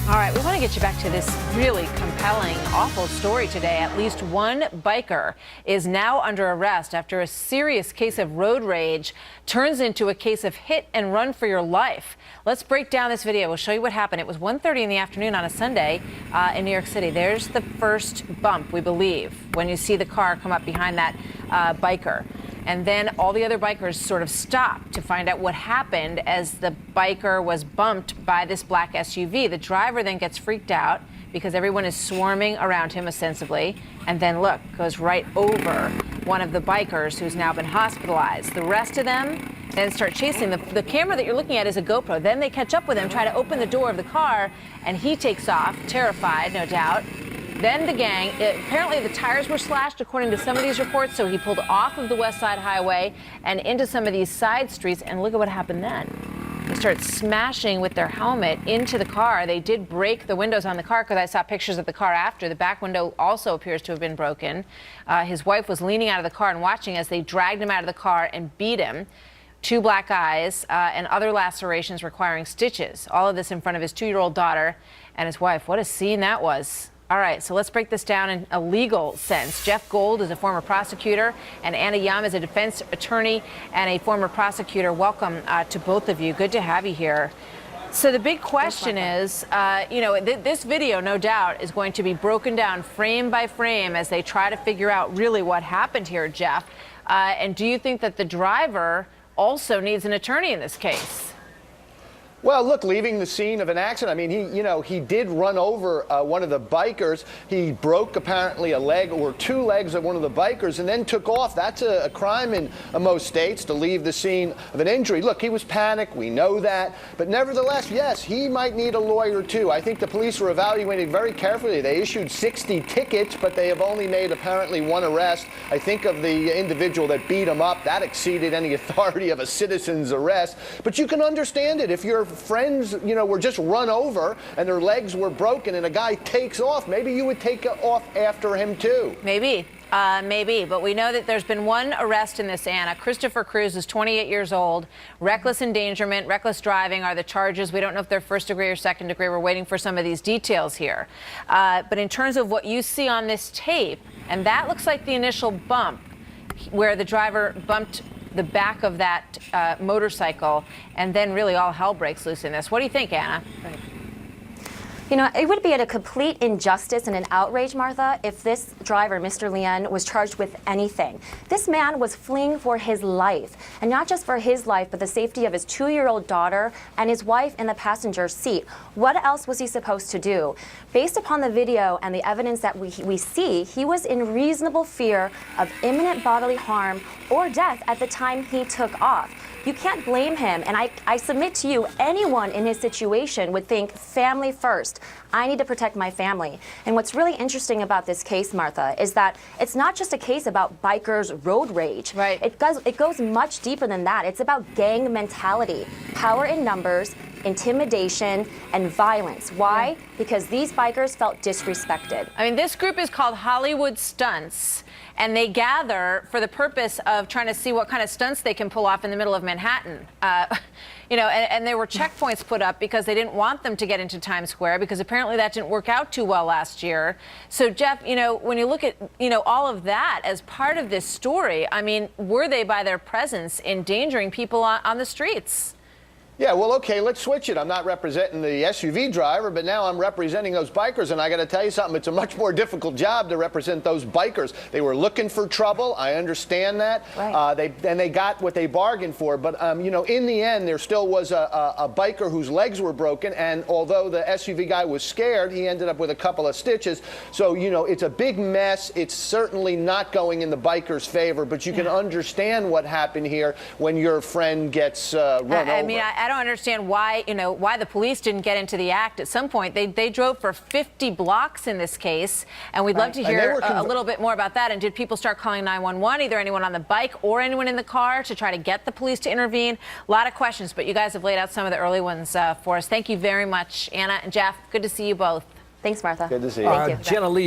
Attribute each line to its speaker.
Speaker 1: All right, we want to get you back to this really compelling, awful story today. At least one biker is now under arrest after a serious case of road rage turns into a case of hit and run for your life. Let's break down this video. We'll show you what happened. It was 1:30 in the afternoon on a Sunday in New York City. There's the first bump, we believe, when you see the car come up behind that biker. And then all the other bikers sort of stopped to find out what happened as the biker was bumped by this black SUV. The driver then gets freaked out because everyone is swarming around him ostensibly. And then look, goes right over one of the bikers who's now been hospitalized. The rest of them then start chasing. The camera that you're looking at is a GoPro. Then they catch up with him, try to open the door of the car, and he takes off, terrified, no doubt. Then the gang, apparently the tires were slashed according to some of these reports, so he pulled off of the West Side Highway and into some of these side streets, and look at what happened then. They started smashing with their helmet into the car. They did break the windows on the car because I saw pictures of the car after. The back window also appears to have been broken. His wife was leaning out of the car and watching as they dragged him out of the car and beat him. 2 black eyes and other lacerations requiring stitches. All of this in front of his 2-year-old daughter and his wife. What a scene that was. All right, so let's break this down in a legal sense. Jeff Gold is a former prosecutor, and Anna Yum is a defense attorney and a former prosecutor. Welcome to both of you. Good to have you here. So the big question is, this video, no doubt, is going to be broken down frame by frame as they try to figure out really what happened here, Jeff. And do you think that the driver also needs an attorney in this case?
Speaker 2: Well, look, leaving the scene of an accident, I mean, he did run over one of the bikers. He broke apparently a leg or 2 legs of one of the bikers and then took off. That's a crime in most states, to leave the scene of an injury. Look, he was panicked. We know that. But nevertheless, yes, he might need a lawyer, too. I think the police were evaluating very carefully. They issued 60 tickets, but they have only made apparently 1 arrest. I think of the individual that beat him up. That exceeded any authority of a citizen's arrest. But you can understand it. If your friends, were just run over and their legs were broken and a guy takes off, maybe you would take off after him too.
Speaker 1: Maybe, but we know that there's been 1 arrest in this, Anna. Christopher Cruz is 28 years old. Reckless endangerment, reckless driving are the charges. We don't know if they're 1st degree or 2nd degree. We're waiting for some of these details here. But in terms of what you see on this tape, and that looks like the initial bump where the driver bumped the back of that motorcycle, and then really all hell breaks loose in this. What do you think, Anna?
Speaker 3: Right. It would be a complete injustice and an outrage, Martha, if this driver, Mr. Lien, was charged with anything. This man was fleeing for his life, and not just for his life, but the safety of his 2-year-old daughter and his wife in the passenger seat. What else was he supposed to do? Based upon the video and the evidence that we see, he was in reasonable fear of imminent bodily harm or death at the time he took off. You can't blame him, and I submit to you, anyone in his situation would think family first. I need to protect my family. And what's really interesting about this case, Martha, is that it's not just a case about bikers' road rage.
Speaker 1: Right.
Speaker 3: It goes much deeper than that. It's about gang mentality, power in numbers, intimidation, and violence. Why? Because these bikers felt disrespected.
Speaker 1: I mean, this group is called Hollywood Stunts, and they gather for the purpose of trying to see what kind of stunts they can pull off in the middle of Manhattan. And there were checkpoints put up because they didn't want them to get into Times Square, because apparently that didn't work out too well last year. So, Jeff, when you look at, all of that as part of this story, I mean, were they, by their presence, endangering people on the streets?
Speaker 2: Yeah, well, okay, let's switch it. I'm not representing the SUV driver, but now I'm representing those bikers, and I got to tell you something, it's a much more difficult job to represent those bikers. They were looking for trouble. I understand that. Right. They got what they bargained for, but, in the end, there still was a biker whose legs were broken, and although the SUV guy was scared, he ended up with a couple of stitches. So, it's a big mess. It's certainly not going in the biker's favor, but you can understand what happened here when your friend gets run over.
Speaker 1: I mean, I don't understand why the police didn't get into the act at some point. They drove for 50 blocks in this case, and we'd love to hear a little bit more about that. And did people start calling 911, either anyone on the bike or anyone in the car, to try to get the police to intervene? A lot of questions, but you guys have laid out some of the early ones for us. Thank you very much, Anna and Jeff. Good to see you both.
Speaker 3: Thanks, Martha.
Speaker 2: Good to see you.
Speaker 3: Thank you.
Speaker 4: Jenna Lee.